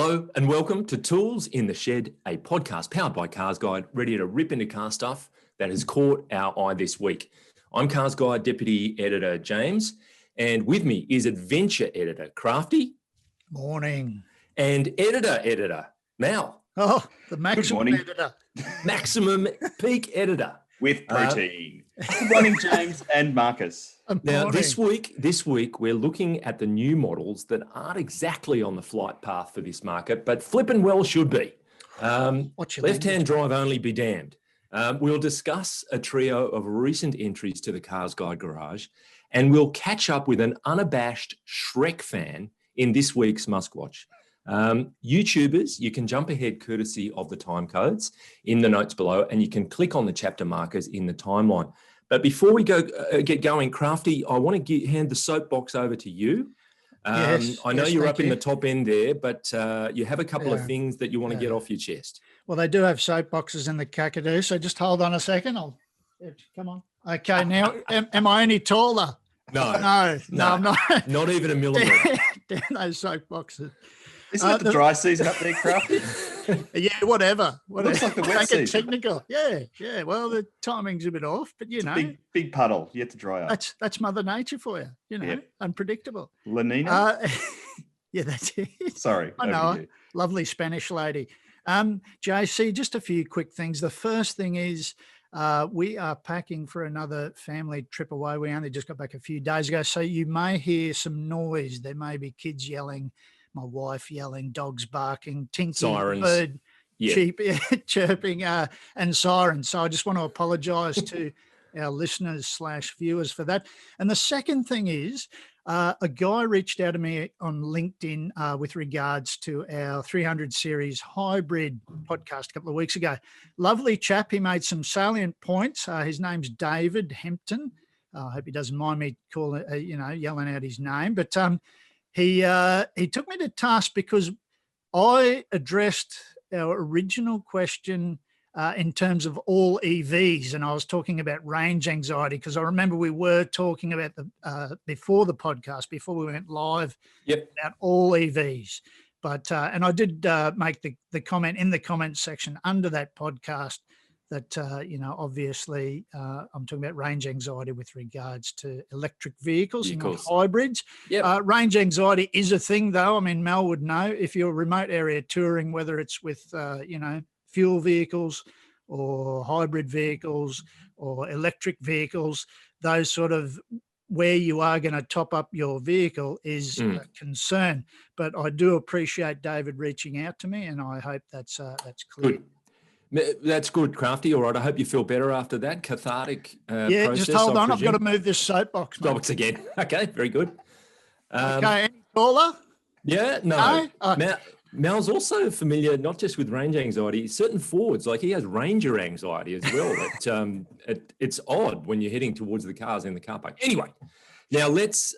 Hello and welcome to Tools in the Shed, a podcast powered by CarsGuide, ready to rip into car stuff that has caught our eye this week. I'm CarsGuide Deputy Editor James, and with me is Adventure Editor Crafty. Morning. And Editor Mal. Oh, the maximum editor. Maximum peak editor. With protein. Good morning, James and Marcus. Now, this week, we're looking at the new models that aren't exactly on the flight path for this market, but flipping well should be. Left-hand drive only be damned. We'll discuss a trio of recent entries to the CarsGuide garage, and we'll catch up with an unabashed Shrek fan in this week's MuskWatch. YouTubers, you can jump ahead courtesy of the time codes in the notes below, and you can click on the chapter markers in the timeline. But before we get going, Crafty, I want to hand the soapbox over to you. I know you're up in the top end there, but you have a couple of things that you want to get off your chest. Well, they do have soapboxes in the Kakadu, so just hold on a second. Come on. Okay, now, am I any taller? No, I'm not. Not even a millimetre. Down those soapboxes. Isn't it the dry season up there, Crafty? Yeah, whatever. Looks like the wet season. Technical. Yeah. Well, the timing's a bit off, but big puddle. You have to dry up. That's Mother Nature for you. Unpredictable. La Nina? Yeah, that's it. Sorry. I know. Lovely Spanish lady. JC, just a few quick things. The first thing is we are packing for another family trip away. We only just got back a few days ago, so you may hear some noise. There may be kids yelling, my wife yelling, dogs barking, tinky, sirens, bird chirping, and sirens. So I just want to apologise to our listeners / viewers for that. And the second thing is a guy reached out to me on LinkedIn with regards to our 300 series hybrid podcast a couple of weeks ago. Lovely chap. He made some salient points. His name's David Hempton. I hope he doesn't mind me yelling out his name, but he took me to task because I addressed our original question in terms of all EVs, and I was talking about range anxiety because I remember we were talking about before the podcast, before we went live, about all EVs. But and I did make the comment in the comments section under that podcast that obviously I'm talking about range anxiety with regards to electric vehicles and hybrids. Range anxiety is a thing, though. I mean, Mel would know if you're remote area touring, whether it's with fuel vehicles or hybrid vehicles or electric vehicles, those sort of where you are going to top up your vehicle is a concern. But I do appreciate David reaching out to me, and I hope that's clear. Good. That's good, Crafty. All right, I hope you feel better after that cathartic process. Just hold on. I've got to move this soapbox. Soapbox again. Okay, very good. Okay, any taller? Yeah, no. Mal's also familiar not just with range anxiety, certain Fords, like he has Ranger anxiety as well. It's odd when you're heading towards the cars in the car park. Anyway, now let's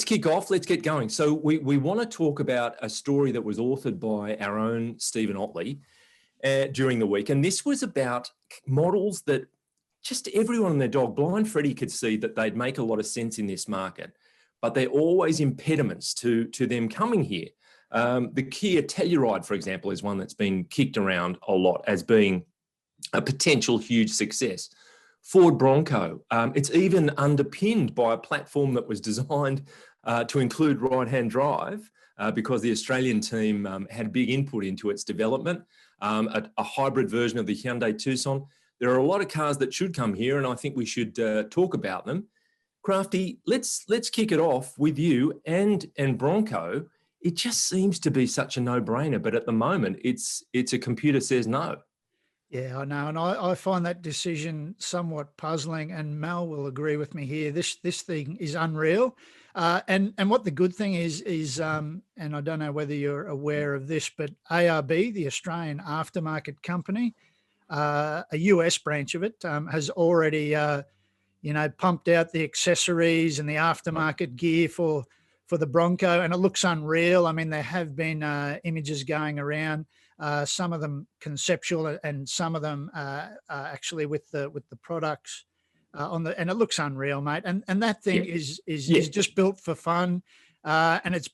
kick off. Let's get going. So we want to talk about a story that was authored by our own Stephen Otley during the week. And this was about models that just everyone and their dog, Blind Freddie, could see that they'd make a lot of sense in this market, but they're always impediments to them coming here. The Kia Telluride, for example, is one that's been kicked around a lot as being a potential huge success. Ford Bronco, it's even underpinned by a platform that was designed to include right-hand drive because the Australian team had big input into its development. A hybrid version of the Hyundai Tucson. There are a lot of cars that should come here, and I think we should talk about them. Crafty, let's kick it off with you and Bronco. It just seems to be such a no-brainer, but at the moment, it's a computer says no. Yeah, I know, and I find that decision somewhat puzzling, and Mel will agree with me here. This thing is unreal, and what the good thing is, and I don't know whether you're aware of this, but ARB, the Australian aftermarket company, a US branch of it, has already pumped out the accessories and the aftermarket gear for the Bronco, and it looks unreal. I mean, there have been images going around, some of them conceptual, and some of them actually with the products on the, and it looks unreal, mate. And that thing is just built for fun, and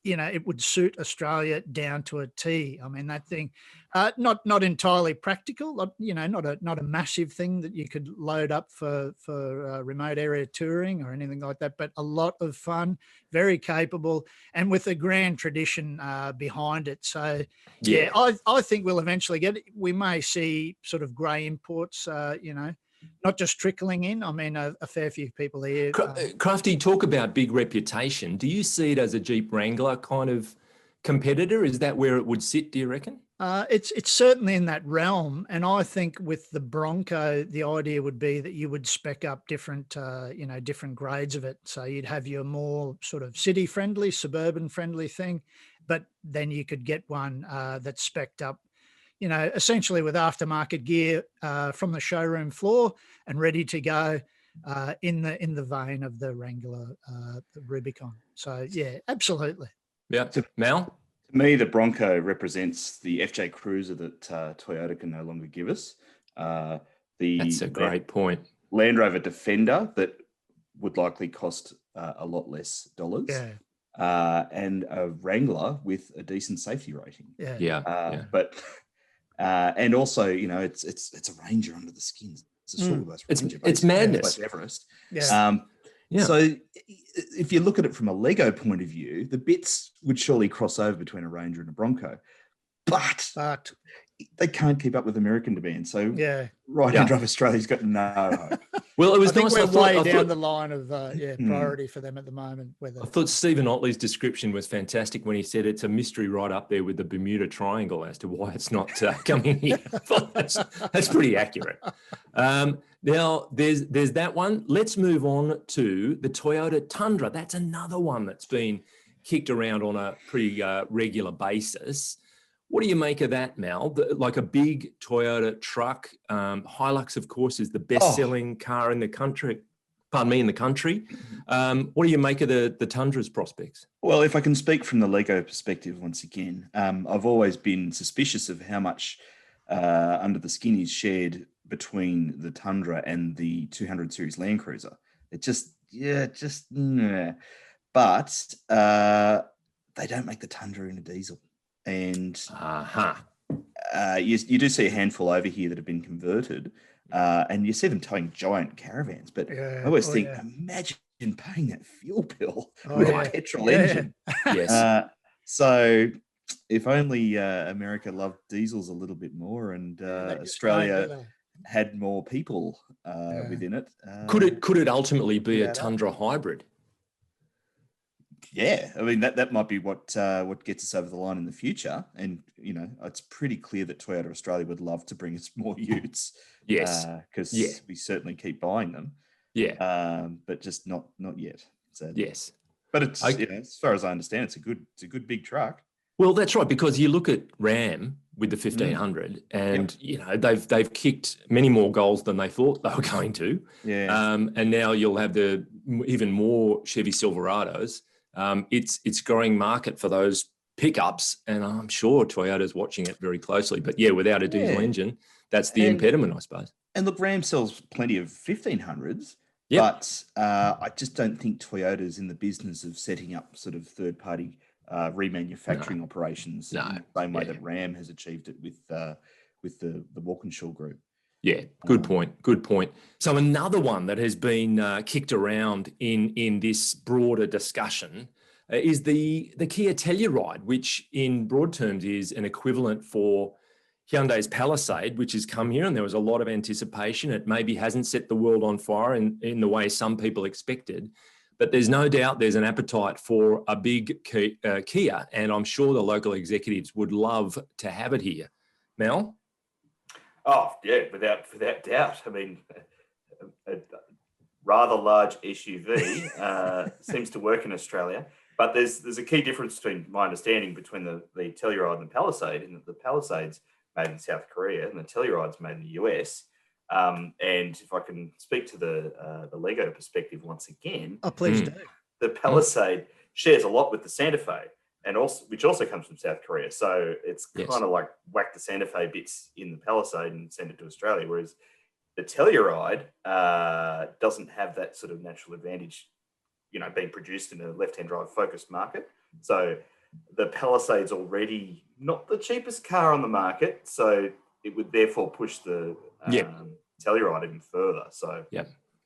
it would suit Australia down to a T. I mean, that thing, not entirely practical, not a massive thing that you could load up for remote area touring or anything like that, but a lot of fun, very capable, and with a grand tradition behind it. So, yeah, I think we'll eventually get it. We may see sort of grey imports, not just trickling in. I mean, a fair few people here. Crafty, talk about big reputation. Do you see it as a Jeep Wrangler kind of competitor? Is that where it would sit, do you reckon? It's certainly in that realm. And I think with the Bronco, the idea would be that you would spec up different grades of it. So you'd have your more sort of city friendly, suburban friendly thing, but then you could get one that's spec'd up, essentially with aftermarket gear from the showroom floor and ready to go in the vein of the Wrangler, the Rubicon. So yeah, absolutely. Yeah, Mal? To me, the Bronco represents the FJ Cruiser that Toyota can no longer give us. That's a great point. Land Rover Defender that would likely cost a lot less dollars. Yeah. And a Wrangler with a decent safety rating. Yeah. But and also, it's a Ranger under the skin. It's a short bus Ranger. It's madness. Like Everest. Yeah. So if you look at it from a Lego point of view, the bits would surely cross over between a Ranger and a Bronco, but they can't keep up with American demand. So right-hand drive Australia's got no hope. Well, it was nice. We're way down the line of priority for them at the moment. I thought Stephen Otley's description was fantastic when he said it's a mystery right up there with the Bermuda Triangle as to why it's not coming here. I thought that's pretty accurate. Now, there's that one. Let's move on to the Toyota Tundra. That's another one that's been kicked around on a pretty regular basis. What do you make of that, Mal? Like a big Toyota truck. Hilux, of course, is the best-selling car in the country. Pardon me, in the country. What do you make of the Tundra's prospects? Well, if I can speak from the Lego perspective once again, I've always been suspicious of how much under the skin is shared between the Tundra and the 200 series Land Cruiser. But they don't make the Tundra in a diesel. And you do see a handful over here that have been converted, and you see them towing giant caravans. But I always think, imagine paying that fuel bill with a petrol engine. Yes. So if only America loved diesels a little bit more, and Australia had more people within it. Could it ultimately be a Tundra hybrid? Yeah, I mean that might be what gets us over the line in the future, and it's pretty clear that Toyota Australia would love to bring us more utes. Yes, because we certainly keep buying them. Yeah, but just not yet. So, yes, but it's as far as I understand, it's a good big truck. Well, that's right, because you look at Ram with the 1500, and they've kicked many more goals than they thought they were going to. Yeah, and now you'll have the even more Chevy Silverados. It's growing market for those pickups, and I'm sure Toyota's watching it very closely. But without a diesel engine, that's the impediment, I suppose. And look, Ram sells plenty of 1500s, but I just don't think Toyota's in the business of setting up sort of third-party remanufacturing operations in the same way that Ram has achieved it with the Walkinshaw Group. Yeah, good point. Good point. So another one that has been kicked around in this broader discussion is the Kia Telluride, which in broad terms is an equivalent for Hyundai's Palisade, which has come here, and there was a lot of anticipation. It maybe hasn't set the world on fire in the way some people expected, but there's no doubt there's an appetite for a big Kia, and I'm sure the local executives would love to have it here. Mel? Oh, yeah, without doubt. I mean, a rather large SUV seems to work in Australia, but there's a key difference between my understanding between the Telluride and the Palisade, in that the Palisade's made in South Korea and the Telluride's made in the US. And if I can speak to the Lego perspective once again, please do. The Palisade shares a lot with the Santa Fe, and which also comes from South Korea. So it's kind of like whack the Santa Fe bits in the Palisade and send it to Australia, whereas the Telluride doesn't have that sort of natural advantage, being produced in a left-hand drive focused market. So the Palisade's already not the cheapest car on the market, so it would therefore push the Telluride even further. So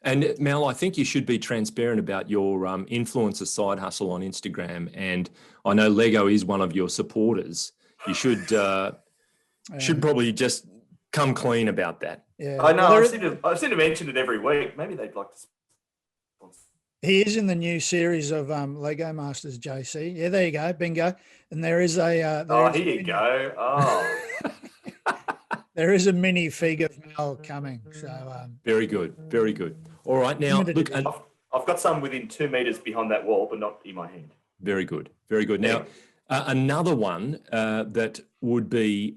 And Mel, I think you should be transparent about your influencer side hustle on Instagram. And I know Lego is one of your supporters. You should probably just come clean about that. Yeah, I know. I seem to mention it every week. Maybe they'd like to sponsor. He is in the new series of Lego Masters, JC. Yeah, there you go, bingo. And there is a. Here you go. Oh. There is a mini fig of Mel coming. So very good, very good. All right, now look. I've got some within 2 meters behind that wall, but not in my hand. Very good, very good. Now, another one that would be,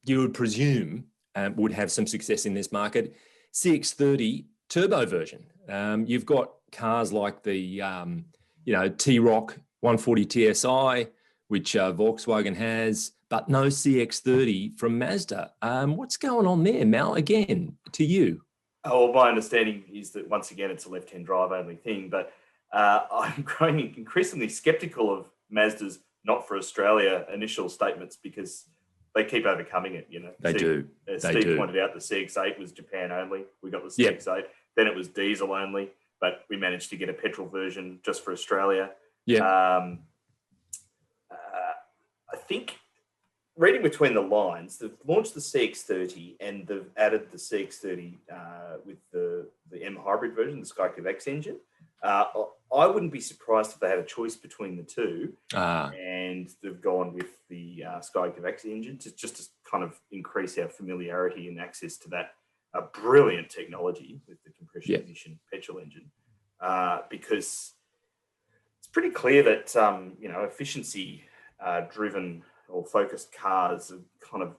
you would presume, would have some success in this market, CX-30 turbo version. You've got cars like the, T-Roc 140 TSI, which Volkswagen has, but no CX-30 from Mazda. What's going on there, Mal? Again, to you. Well, my understanding is that once again, it's a left-hand drive only thing, but I'm growing increasingly skeptical of Mazda's not for Australia initial statements because they keep overcoming it. They do. Steve pointed out the CX-8 was Japan only. We got the CX-8. Then it was diesel only, but we managed to get a petrol version just for Australia. I think, reading between the lines, they've launched the CX-30 and they've added the CX-30 with the M hybrid version, the Skycube X engine. I wouldn't be surprised if they had a choice between the two, and they've gone with the Skycube X engine just to kind of increase our familiarity and access to that brilliant technology with the compression ignition petrol engine, because it's pretty clear that efficiency driven or focused cars are kind of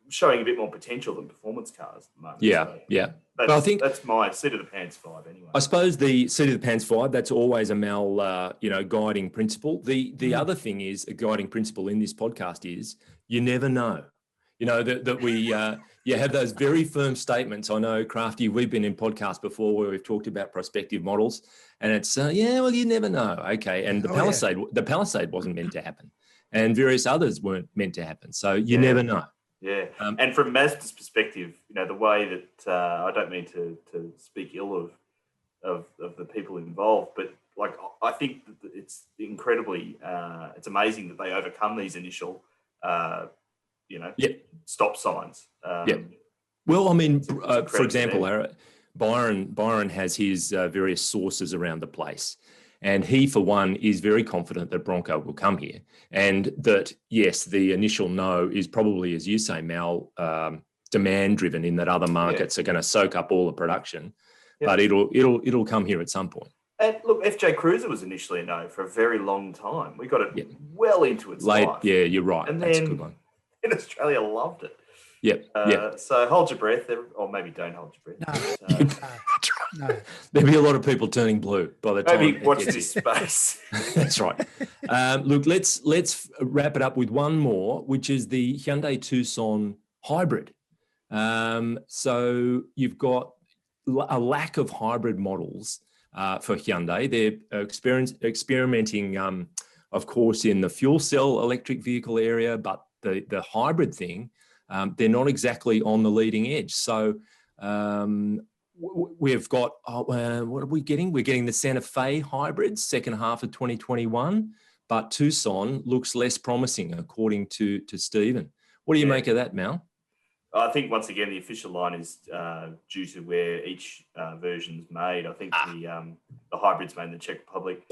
showing a bit more potential than performance cars at the moment. But I think that's my seat of the pants vibe anyway. I suppose the seat of the pants vibe, that's always a Mal, guiding principle. The other thing is, a guiding principle in this podcast is you never know. That we have those very firm statements. I know, Crafty, we've been in podcasts before where we've talked about prospective models, and it's you never know. Okay, and the Palisade wasn't meant to happen, and various others weren't meant to happen. So you never know. Yeah, and from Mazda's perspective, the way that I don't mean to speak ill of the people involved, but I think that it's incredibly, it's amazing that they overcome these initial, stop signs. Well, I mean, for example, Byron has his various sources around the place. And he, for one, is very confident that Bronco will come here. And that, yes, the initial no is probably, as you say, Mal, demand-driven in that other markets are going to soak up all the production. But it'll come here at some point. And look, FJ Cruiser was initially a no for a very long time. We got it well into its life. Yeah, you're right. And that's then a good one. In Australia, loved it. Yep. So hold your breath, or maybe don't hold your breath. No. There'll be a lot of people turning blue by the time. Maybe watch this space. That's right. Look, let's wrap it up with one more, which is the Hyundai Tucson hybrid. So you've got a lack of hybrid models for Hyundai. They're experimenting, of course, in the fuel cell electric vehicle area, but the hybrid thing, they're not exactly on the leading edge. So we've got, what are we getting? We're getting the Santa Fe hybrids, second half of 2021, but Tucson looks less promising, according to Stephen. What do you make of that, Mal? I think, once again, the official line is due to where each version's made. I think the hybrids made in the Czech Republic.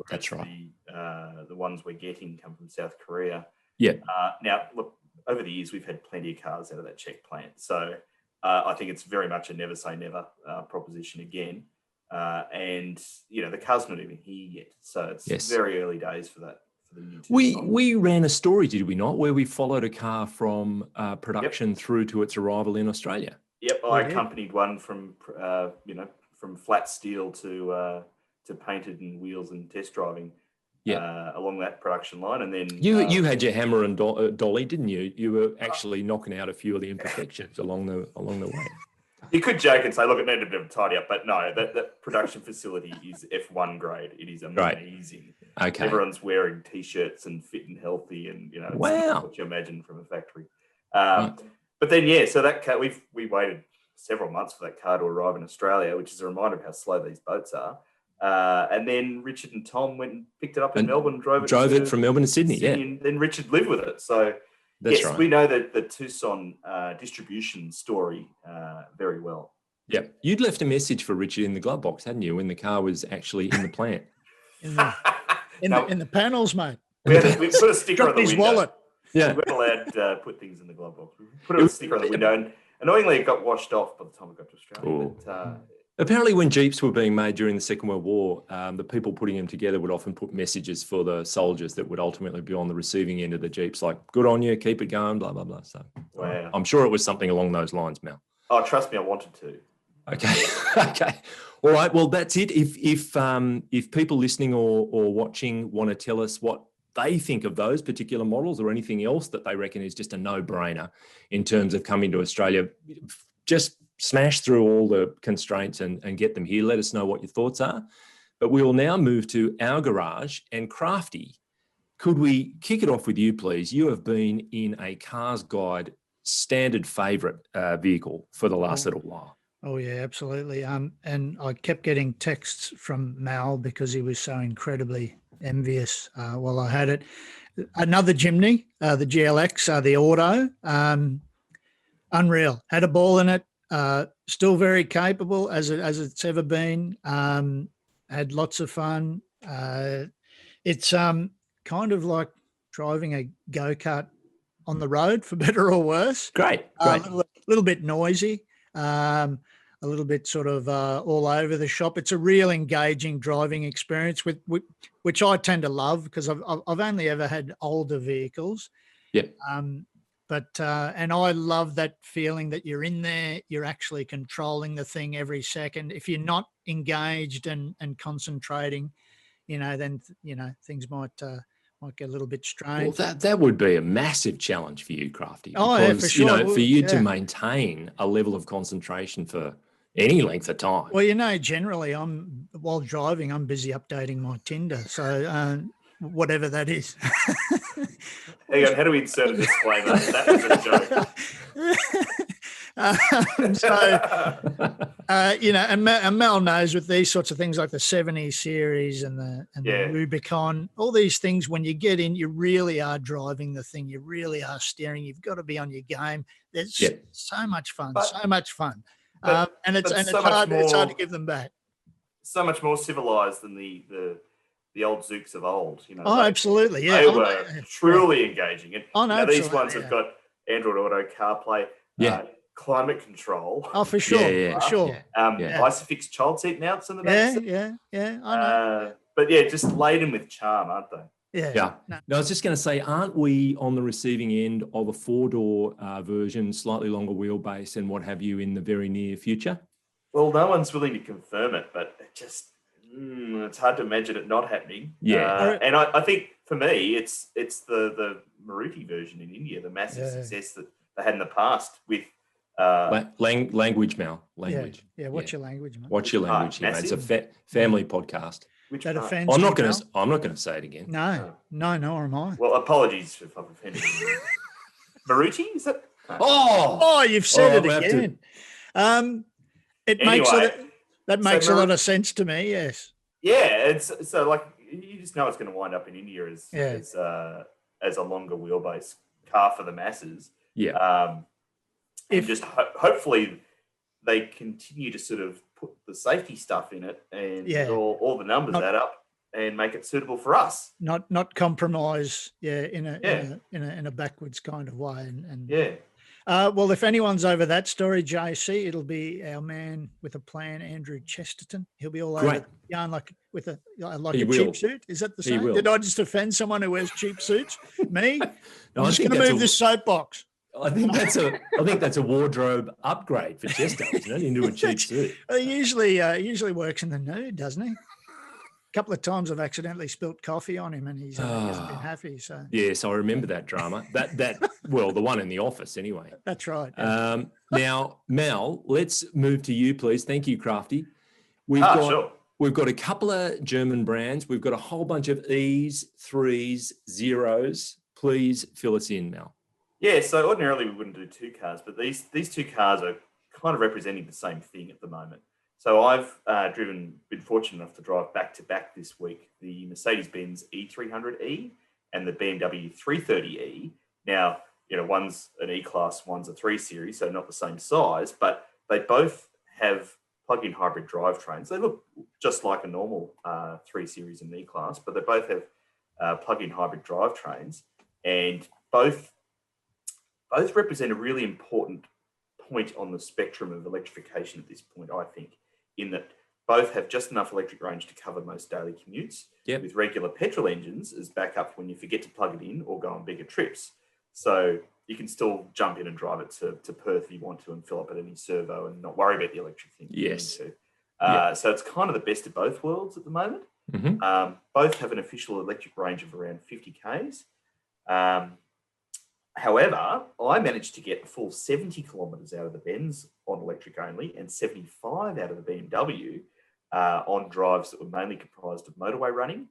That's right. The ones we're getting come from South Korea. Yeah. Now, look, over the years, we've had plenty of cars out of that Czech plant. So I think it's very much a never say never proposition again. And, the car's not even here yet. So it's very early days for that. For the new we ran a story, did we not, where we followed a car from production through to its arrival in Australia? Yep, I accompanied one from, from flat steel to painted and wheels and test driving. Along that production line, and then you had your hammer and dolly, didn't you? You were actually knocking out a few of the imperfections along the way. You could joke and say, "Look, it needed a bit of tidy up," but no, that production facility is F1 grade. It is amazing. Okay. Everyone's wearing T-shirts and fit and healthy, and it's what you imagine from a factory. Right. But then, so that car, we waited several months for that car to arrive in Australia, which is a reminder of how slow these boats are. And then Richard and Tom went and picked it up in Melbourne, drove it from Melbourne to Sydney. And then Richard lived with it. So that's right. We know that the Tucson distribution story very well. Yeah, you'd left a message for Richard in the glove box, hadn't you, when the car was actually in the plant? in the panels, mate. We put a sticker on the window. Wallet. Yeah, we weren't allowed to put things in the glove box. We put a sticker on the window, and annoyingly, it got washed off by the time we got to Australia. But, apparently, when Jeeps were being made during the Second World War, the people putting them together would often put messages for the soldiers that would ultimately be on the receiving end of the Jeeps, like "Good on you, keep it going," blah blah blah. So, wow. I'm sure it was something along those lines, Mel. Oh, trust me, I wanted to. Okay. Okay. All right. Well, that's it. If people listening or watching want to tell us what they think of those particular models or anything else that they reckon is just a no-brainer in terms of coming to Australia, just smash through all the constraints and get them here. Let us know what your thoughts are. But we will now move to our garage. And Crafty, could we kick it off with you, please? You have been in a CarsGuide standard favourite vehicle for the last little while. Oh yeah, absolutely. And I kept getting texts from Mal because he was so incredibly envious while I had it. Another Jimny, the GLX, the auto, unreal. Had a ball in it. Still very capable as it's ever been. Had lots of fun. It's kind of like driving a go-kart on the road, for better or worse. Great. A little bit noisy. A little bit sort of all over the shop. It's a real engaging driving experience, which I tend to love because I've only ever had older vehicles. Yeah. But I love that feeling that you're in there, you're actually controlling the thing every second. If you're not engaged and concentrating, then things might get a little bit strange. Well, that would be a massive challenge for you, Crafty. Oh, yeah, for sure. For you to maintain a level of concentration for any length of time. Well, generally while driving, I'm busy updating my Tinder. So whatever that is. Hang on, how do we insert a disclaimer? That was a joke. And Mel knows with these sorts of things like the 70 series and the Rubicon, all these things, when you get in, you really are driving the thing. You really are steering. You've got to be on your game. There's so much fun, and it's hard to give them back. So much more civilized than the old Zooks of old. Absolutely, yeah. They were truly engaging. And these ones have got Android Auto, CarPlay, climate control. Oh, for sure, for sure. Isofix child seat mounts in the back. Yeah. I know. But just laden with charm, aren't they? Yeah. No, I was just going to say, aren't we on the receiving end of a 4-door version, slightly longer wheelbase and what have you in the very near future? Well, no one's willing to confirm it, but it's hard to imagine it not happening. Yeah. And I think for me, it's the Maruti version in India, the massive success that they had in the past with language, Mal. Language. Yeah. What's your language, man? What's your language here, mate? It's a family podcast. Which that offends I'm not going to say it again. No, nor am I. Well, apologies if I've offended you. Maruti, is that? Oh, you've said it again. It makes a lot of sense to me. Yes. Yeah, it's so like you just know it's going to wind up in India as a longer wheelbase car for the masses. Yeah. Hopefully they continue to sort of put the safety stuff in it and all the numbers add up and make it suitable for us. Not compromise, in a backwards kind of way. Well, if anyone's over that story, JC, it'll be our man with a plan, Andrew Chesterton. He'll be all over the yarn like a cheap suit. Is that the same? Did I just offend someone who wears cheap suits? Me? I'm just going to move this soapbox. I think that's a wardrobe upgrade for Chester, isn't it? Into a cheap suit. He usually works in the nude, doesn't he? A couple of times I've accidentally spilt coffee on him, and he hasn't been happy. So yes, I remember that drama. The one in the office, anyway. That's right. Now, Mel, let's move to you, please. Thank you, Crafty. We've We've got a couple of German brands. We've got a whole bunch of E's, 3s, 0s. Please fill us in, Mel. Yeah, so ordinarily we wouldn't do two cars, but these two cars are kind of representing the same thing at the moment. So I've been fortunate enough to drive back-to-back this week, the Mercedes-Benz E300e and the BMW 330e. Now, one's an E-Class, one's a 3 Series, so not the same size, but they both have plug-in hybrid drivetrains. They look just like a normal 3 Series and E-Class, but they both have plug-in hybrid drivetrains, and both represent a really important point on the spectrum of electrification at this point, I think, in that both have just enough electric range to cover most daily commutes, with regular petrol engines as backup when you forget to plug it in or go on bigger trips. So you can still jump in and drive it to Perth if you want to and fill up at any servo and not worry about the electric thing. Yes. So it's kind of the best of both worlds at the moment. Mm-hmm. Both have an official electric range of around 50 Ks. However, I managed to get a full 70 kilometres out of the Benz on electric only and 75 out of the BMW on drives that were mainly comprised of motorway running,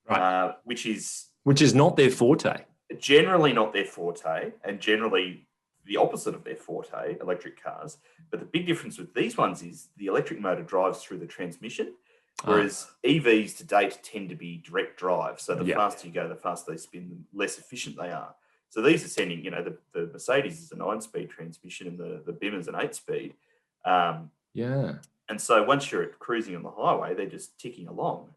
right. Which is not their forte. Generally not their forte, and generally the opposite of their forte, electric cars. But the big difference with these ones is the electric motor drives through the transmission, whereas EVs to date tend to be direct drive. So the faster you go, the faster they spin, the less efficient they are. So these are sending, the Mercedes is a 9-speed transmission and the BIM is an 8-speed. And so once you're cruising on the highway, they're just ticking along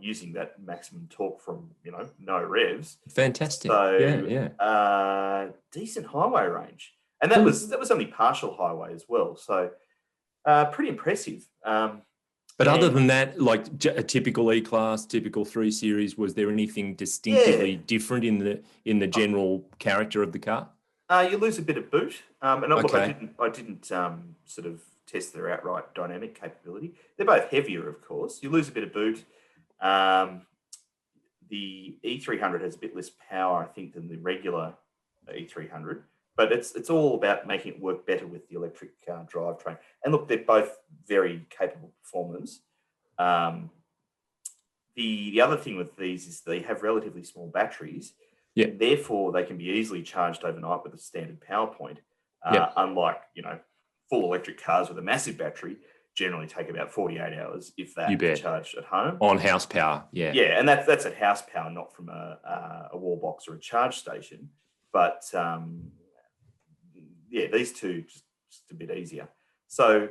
using that maximum torque from, no revs. Fantastic. So decent highway range. And that was only partial highway as well. So pretty impressive. But other than that, like a typical E-Class, typical 3 Series, was there anything distinctively different in the general character of the car? You lose a bit of boot. Look, I didn't sort of test their outright dynamic capability. They're both heavier, of course. You lose a bit of boot. The E300 has a bit less power, I think, than the regular E300. But it's all about making it work better with the electric drivetrain. And look, they're both very capable performers. The other thing with these is they have relatively small batteries. Yeah. Therefore, they can be easily charged overnight with a standard power point. Unlike, full electric cars with a massive battery generally take about 48 hours, if that, to charge at home. On house power, Yeah, and that's at house power, not from a wall box or a charge station. But these two just a bit easier. So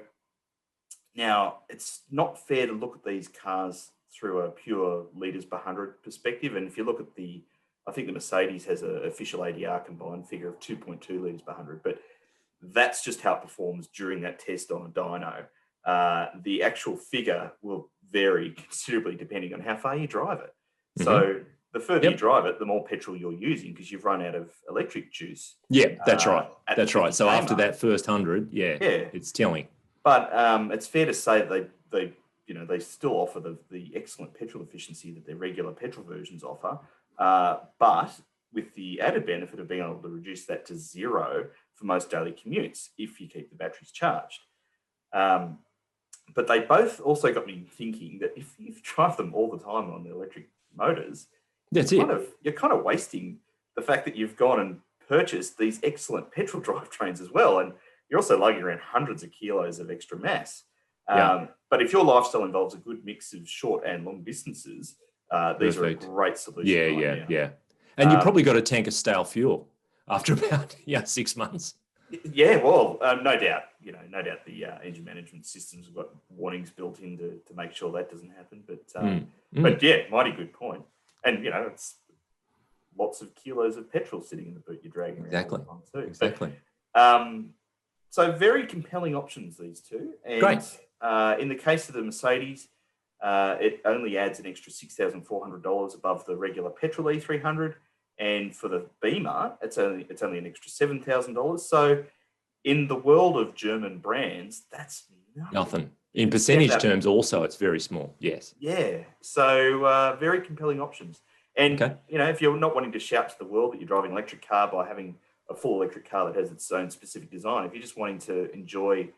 now it's not fair to look at these cars through a pure litres per 100 perspective. And if you look at I think the Mercedes has an official ADR combined figure of 2.2 litres per 100, but that's just how it performs during that test on a dyno. The actual figure will vary considerably depending on how far you drive it. Mm-hmm. So the further you drive it, the more petrol you're using because you've run out of electric juice. Yeah, that's right. That's right. So after that first 100, it's telling. But it's fair to say that they still offer the excellent petrol efficiency that their regular petrol versions offer, but with the added benefit of being able to reduce that to 0 for most daily commutes if you keep the batteries charged. But they both also got me thinking that if you drive them all the time on the electric motors, you're kind of wasting the fact that you've gone and purchased these excellent petrol drivetrains as well. And you're also lugging around hundreds of kilos of extra mass. But if your lifestyle involves a good mix of short and long distances, these are a great solution. Yeah. And you probably got a tank of stale fuel after about 6 months. Yeah, well, no doubt. No doubt the engine management systems have got warnings built in to make sure that doesn't happen. But yeah, mighty good point. And it's lots of kilos of petrol sitting in the boot you're dragging around all the time too. Exactly. So very compelling options, these two. And great. In the case of the Mercedes, it only adds an extra $6,400 above the regular petrol E300. And for the Beamer, it's only an extra $7,000. So in the world of German brands, that's nothing. In percentage terms also, it's very small. Yes. Yeah. So very compelling options. And, if you're not wanting to shout to the world that you're driving an electric car by having a full electric car that has its own specific design, if you're just wanting to enjoy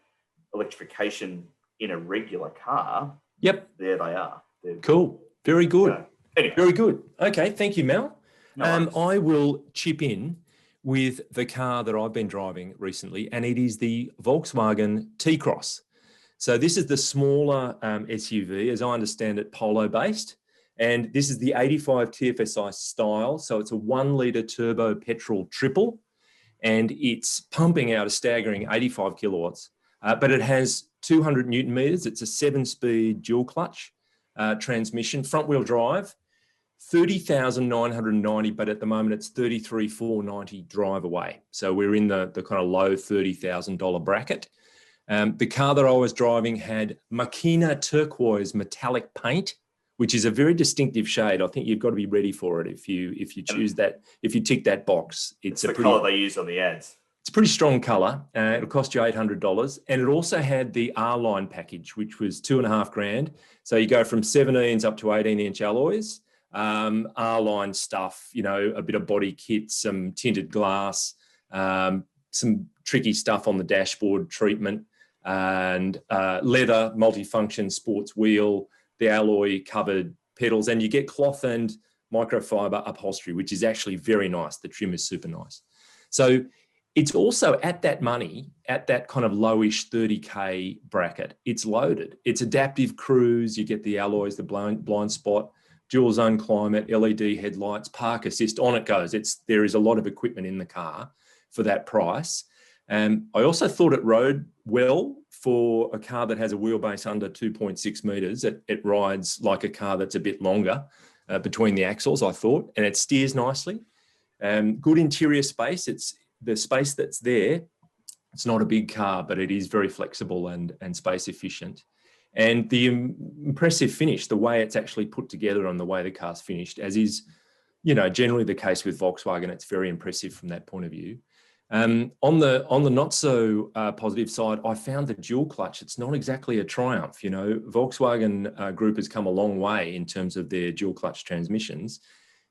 electrification in a regular car, Yep. There they are. Cool. Very good. Anyway. Very good. Okay. Thank you, Mel. No I will chip in with the car that I've been driving recently, and it is the Volkswagen T-Cross. So this is the smaller SUV, as I understand it, Polo-based. And this is the 85 TFSI style. So it's a 1-litre turbo petrol triple, and it's pumping out a staggering 85 kilowatts. But it has 200 Newton meters. It's a 7-speed dual clutch transmission, front-wheel drive. 30,990, but at the moment it's 33,490 drive away. So we're in the kind of low $30,000 bracket. The car that I was driving had Machina turquoise metallic paint, which is a very distinctive shade. I think you've got to be ready for it if you choose that, if you tick that box. It's the colour they use on the ads. It's a pretty strong colour. It'll cost you $800. And it also had the R-Line package, which was $2,500. So you go from 17s up to 18-inch alloys. R-Line stuff, a bit of body kit, some tinted glass, some tricky stuff on the dashboard treatment, and leather, multifunction sports wheel, the alloy covered pedals, and you get cloth and microfiber upholstery, which is actually very nice. The trim is super nice. So it's also at that money, at that kind of lowish 30K bracket, it's loaded. It's adaptive cruise, you get the alloys, the blind spot, dual zone climate, LED headlights, park assist, on it goes. There is a lot of equipment in the car for that price. I also thought it rode well for a car that has a wheelbase under 2.6 meters. It rides like a car that's a bit longer between the axles, I thought, and it steers nicely. Good interior space. It's the space that's there. It's not a big car, but it is very flexible and space efficient. And the impressive finish, the way it's actually put together and the way the car's finished, as is, generally the case with Volkswagen, it's very impressive from that point of view. On the not so positive side, I found the dual clutch. It's not exactly a triumph. Volkswagen Group has come a long way in terms of their dual clutch transmissions.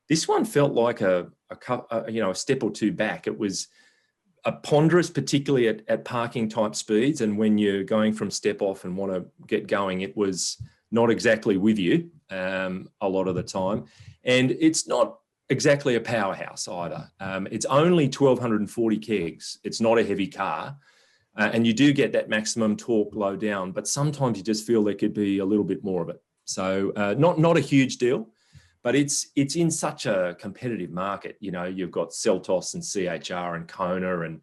This one felt like a step or two back. It was a ponderous, particularly at parking type speeds. And when you're going from step off and want to get going, it was not exactly with you a lot of the time. And it's not exactly a powerhouse either. It's only 1,240 kegs. It's not a heavy car. And you do get that maximum torque low down, but sometimes you just feel there could be a little bit more of it. So not a huge deal. But it's in such a competitive market. You've got Seltos and CHR and Kona and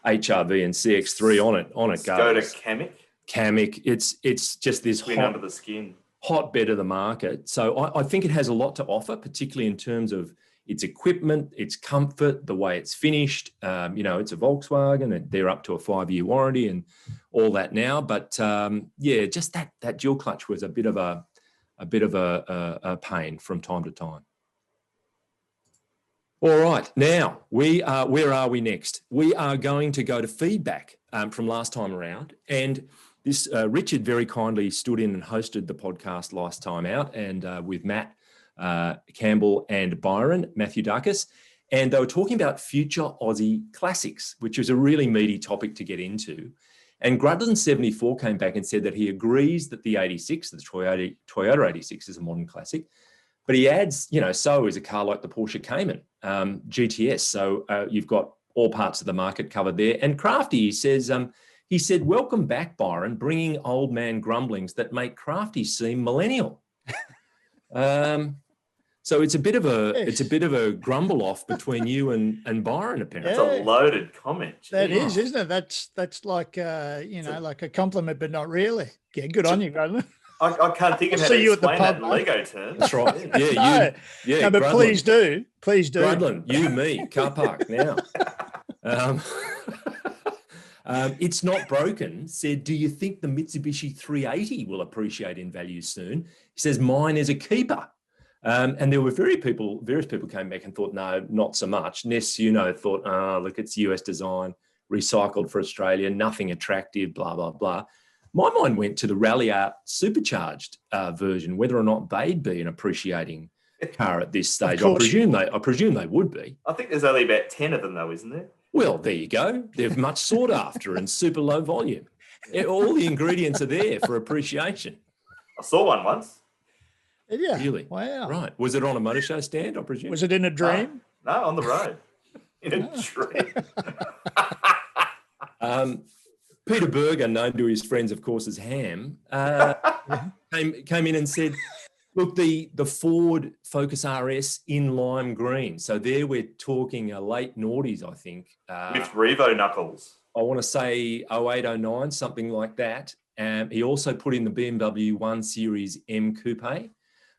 HRV and CX3 on it goes. Go to Kamiq. Kamiq. It's just this under the skin hotbed of the market. So I think it has a lot to offer, particularly in terms of its equipment, its comfort, the way it's finished. It's a Volkswagen, and they're up to a 5-year warranty and all that now. But just that dual clutch was a bit of a a pain from time to time. All right, now where are we next? We are going to go to feedback from last time around, and this Richard very kindly stood in and hosted the podcast last time out, and with Matt Campbell and Byron, Matthew Darkus, and they were talking about future Aussie classics, which was a really meaty topic to get into. And Grudlin74 came back and said that he agrees that the 86, the Toyota 86 is a modern classic, but he adds, so is a car like the Porsche Cayman GTS. So you've got all parts of the market covered there. And Crafty he said, welcome back, Byron, bringing old man grumblings that make Crafty seem millennial. So it's a bit of a grumble off between you and Byron, apparently. That's a loaded comment. That is, isn't it? That's like like a compliment, but not really. Yeah, good on you, Grudlin. I can't think of how to explain that in Lego terms. That's right. Yeah, no, but Grudlin. Please do. Grudlin, you, me, car park now. It's not broken. Said, do you think the Mitsubishi 380 will appreciate in value soon? He says, mine is a keeper. And there were various people came back and thought, no, not so much. Ness, thought, look, it's US design, recycled for Australia, nothing attractive, blah, blah, blah. My mind went to the Rally Art supercharged version, whether or not they'd be an appreciating car at this stage. I presume they would be. I think there's only about 10 of them, though, isn't there? Well, there you go. They're much sought after and super low volume. All the ingredients are there for appreciation. I saw one once. Yeah. Really? Wow. Right. Was it on a motor show stand, I presume? Was it in a dream? No, on the road. In a dream. Peter Berger, known to his friends, of course, as Ham, came in and said, look, the Ford Focus RS in lime green. So there we're talking a late noughties, I think. With Revo knuckles. I want to say 08, 09, something like that. He also put in the BMW 1 Series M Coupe.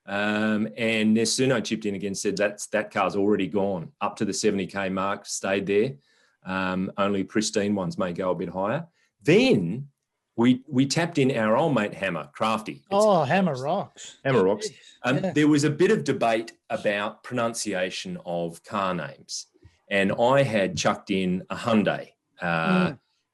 And Nessuno chipped in again, said that car's already gone up to the 70K mark, stayed there. Only pristine ones may go a bit higher. Then we tapped in our old mate Hammer, Crafty. Hammer rocks. Hammer rocks. There was a bit of debate about pronunciation of car names. And I had chucked in a Hyundai.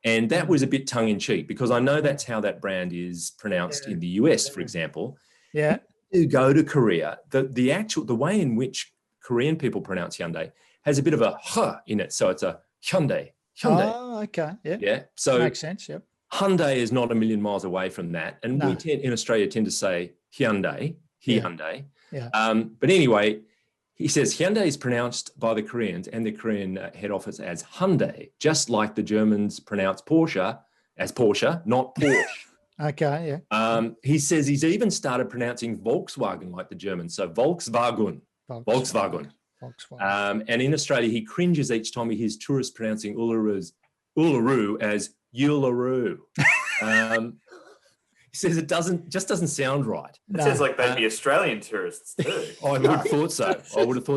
And that was a bit tongue-in-cheek because I know that's how that brand is pronounced in the US, for example. Yeah. You go to Korea, the way in which Korean people pronounce Hyundai has a bit of a h in it. So it's a Hyundai. Oh, okay. Yeah. Yeah. So makes sense. Yep. Hyundai is not a million miles away from that. And we in Australia tend to say Hyundai. Yeah. But anyway, he says Hyundai is pronounced by the Koreans and the Korean head office as Hyundai, just like the Germans pronounce Porsche as Porsche, not Porsche. Okay, yeah. He says he's even started pronouncing Volkswagen like the Germans. So Volkswagen. And in Australia, he cringes each time he hears tourists pronouncing Uluru as Uluru. He says it just doesn't sound right. It sounds like they'd be Australian tourists too. I would have thought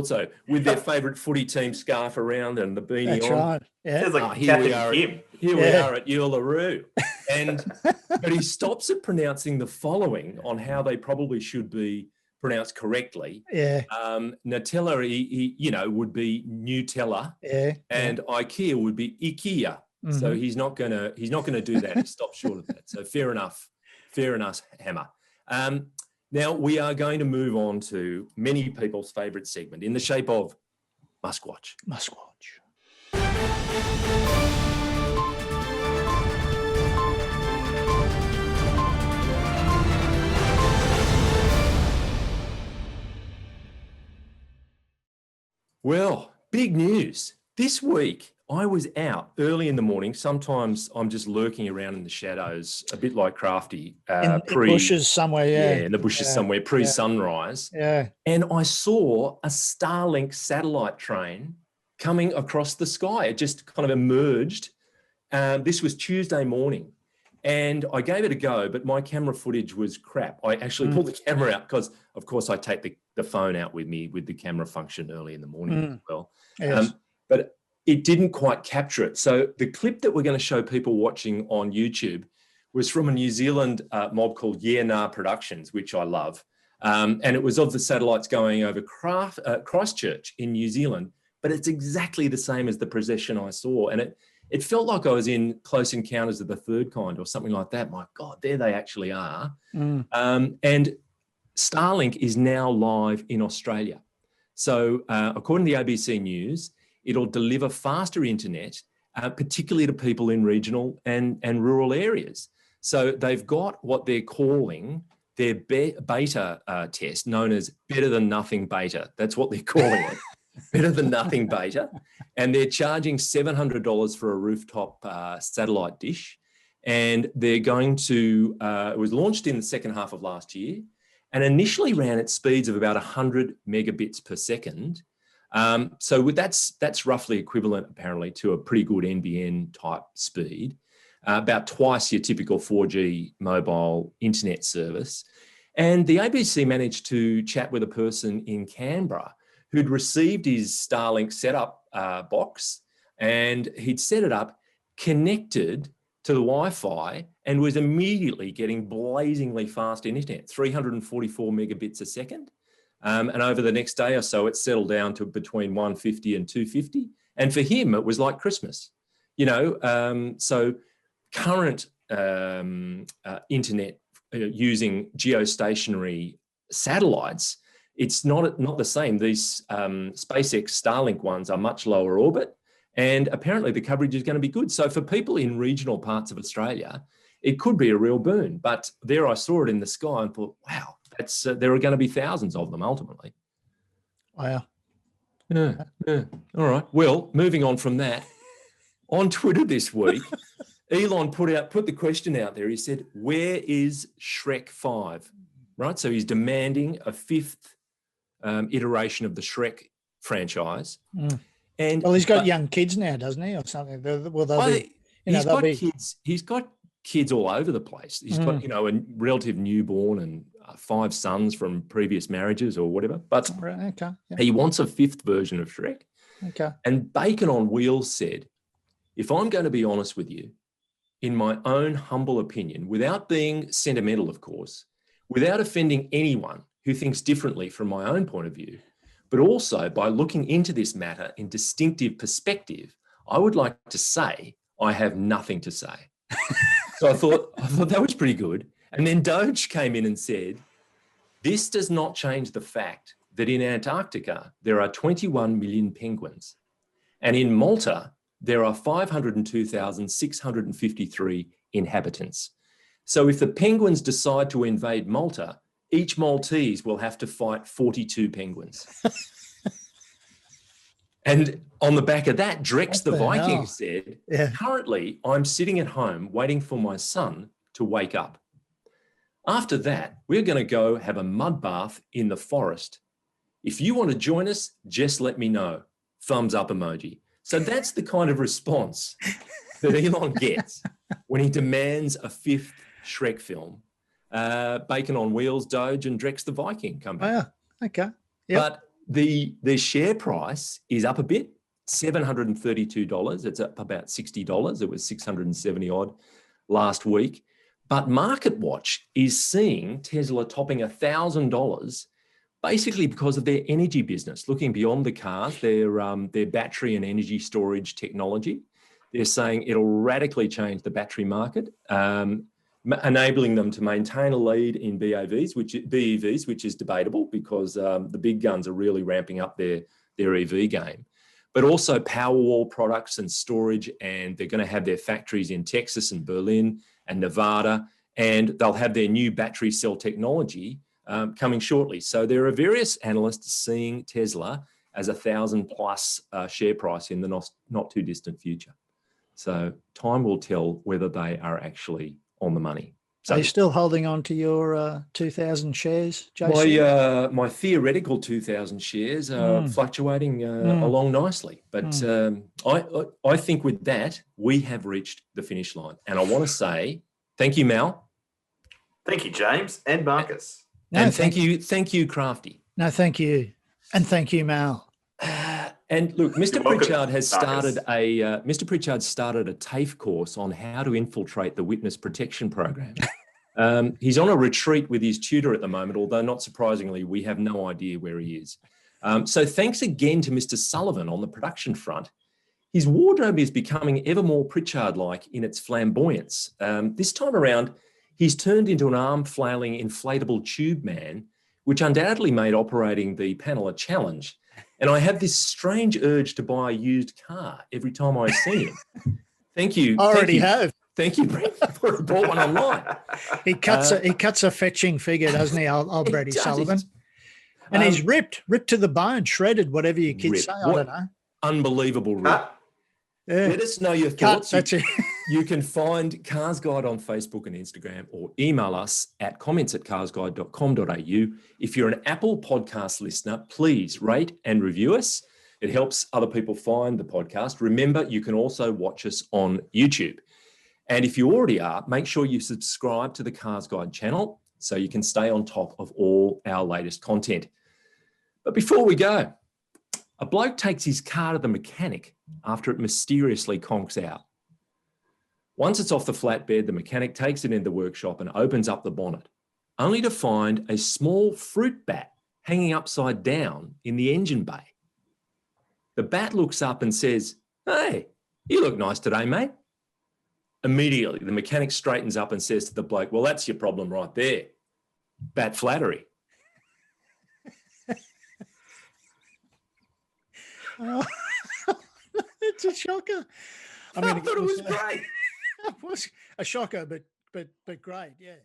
so. With their favourite footy team scarf around and the beanie That's on. right. Yeah. Sounds like Here we Kim. are at Uluru. But he stops at pronouncing the following on how they probably should be pronounced correctly. Yeah. Nutella, he would be Nutella. Yeah. And IKEA would be IKEA. Mm-hmm. So he's not gonna do that. He stopped short of that. So fair enough, Hammer. Now we are going to move on to many people's favourite segment in the shape of MuskWatch. Well, big news. This week, I was out early in the morning. Sometimes I'm just lurking around in the shadows, a bit like Crafty. In bushes somewhere, yeah. Yeah, in the bushes somewhere, pre-sunrise. Yeah. And I saw a Starlink satellite train coming across the sky. It just kind of emerged. This was Tuesday morning. And I gave it a go, but my camera footage was crap. I actually pulled the camera out because, of course, I take the phone out with me with the camera function early in the morning as well. Yes. But it didn't quite capture it. So the clip that we're going to show people watching on YouTube was from a New Zealand mob called Yeah Nah Productions, which I love. And it was of the satellites going over Christchurch in New Zealand, but it's exactly the same as the procession I saw. And it felt like I was in Close Encounters of the Third Kind or something like that. My God, there they actually are. And Starlink is now live in Australia. So according to the ABC News, it'll deliver faster internet, particularly to people in regional and rural areas. So they've got what they're calling their beta test, known as Better Than Nothing Beta. That's what they're calling it. Better Than Nothing Beta. And they're charging $700 for a rooftop satellite dish. And they're going to, it was launched in the second half of last year and initially ran at speeds of about 100 megabits per second. So that's roughly equivalent, apparently, to a pretty good NBN type speed, about twice your typical 4G mobile internet service. And the ABC managed to chat with a person in Canberra who'd received his Starlink setup box, and he'd set it up, connected to the Wi-Fi, and was immediately getting blazingly fast internet, 344 megabits a second. And over the next day or so, it settled down to between 150 and 250. And for him, it was like Christmas, so current internet using geostationary satellites, it's not the same. These SpaceX Starlink ones are much lower orbit, and apparently the coverage is going to be good. So for people in regional parts of Australia, it could be a real boon. But there I saw it in the sky and thought, wow, that's there are going to be thousands of them ultimately. Wow. Yeah. All right. Well, moving on from that, on Twitter this week, Elon put the question out there. He said, where is Shrek 5? Right. So he's demanding a fifth iteration of the Shrek franchise. And well, he's got young kids now, doesn't he, or something? He's got kids all over the place. He's got, you know, a relative newborn and 5 sons from previous marriages or whatever. But he wants a fifth version of Shrek. Okay. And Bacon on Wheels said, if I'm going to be honest with you, in my own humble opinion, without being sentimental, of course, without offending anyone who thinks differently from my own point of view, but also by looking into this matter in distinctive perspective, I would like to say I have nothing to say. So I thought that was pretty good. And then Doge came in and said, this does not change the fact that in Antarctica, there are 21 million penguins. And in Malta, there are 502,653 inhabitants. So if the penguins decide to invade Malta, each Maltese will have to fight 42 penguins. And on the back of that, Drex the Viking said, currently I'm sitting at home waiting for my son to wake up. After that, we're going to go have a mud bath in the forest. If you want to join us, just let me know. Thumbs up emoji. So that's the kind of response that Elon gets when he demands a fifth Shrek film. Bacon on Wheels, Doge, and Drex the Viking come back. Oh, okay. Yep. But the share price is up a bit, $732. It's up about $60. It was 670 odd last week. But MuskWatch is seeing Tesla topping $1,000 basically because of their energy business, looking beyond the cars, their battery and energy storage technology. They're saying it'll radically change the battery market, enabling them to maintain a lead in BEVs, which is debatable because the big guns are really ramping up their EV game, but also Powerwall products and storage. And they're going to have their factories in Texas and Berlin and Nevada, and they'll have their new battery cell technology coming shortly. So there are various analysts seeing Tesla as $1,000+ share price in the not too distant future. So time will tell whether they are actually on the money. So, are you still holding on to your 2,000 shares, Jason? My theoretical 2,000 shares are fluctuating along nicely. But I think with that, we have reached the finish line. And I want to say thank you, Mal. Thank you, James and Marcus. And thank you, Crafty. No, thank you. And thank you, Mal. And look, Mr. Pritchard has started a TAFE course on how to infiltrate the witness protection program. He's on a retreat with his tutor at the moment, although not surprisingly, we have no idea where he is. So thanks again to Mr. Sullivan on the production front. His wardrobe is becoming ever more Pritchard-like in its flamboyance. This time around, he's turned into an arm-flailing inflatable tube man, which undoubtedly made operating the panel a challenge. And I have this strange urge to buy a used car every time I see him. Thank you. I already have. Thank you, Brett, for bought one online. He cuts a fetching figure, doesn't he? I'll Brady Sullivan. And he's ripped to the bone, shredded, whatever your kids say. I don't know. Unbelievable rip. Yeah. Let us know your thoughts. That's it. You can find CarsGuide on Facebook and Instagram, or email us at comments@carsguide.com.au. If you're an Apple podcast listener, please rate and review us. It helps other people find the podcast. Remember, you can also watch us on YouTube. And if you already are, make sure you subscribe to the CarsGuide channel so you can stay on top of all our latest content. But before we go, a bloke takes his car to the mechanic after it mysteriously conks out. Once it's off the flatbed, the mechanic takes it into the workshop and opens up the bonnet, only to find a small fruit bat hanging upside down in the engine bay. The bat looks up and says, "Hey, you look nice today, mate." Immediately, the mechanic straightens up and says to the bloke, "Well, that's your problem right there. Bat flattery." Oh, it's a shocker. I thought it was great. It was a shocker, but but great, yeah.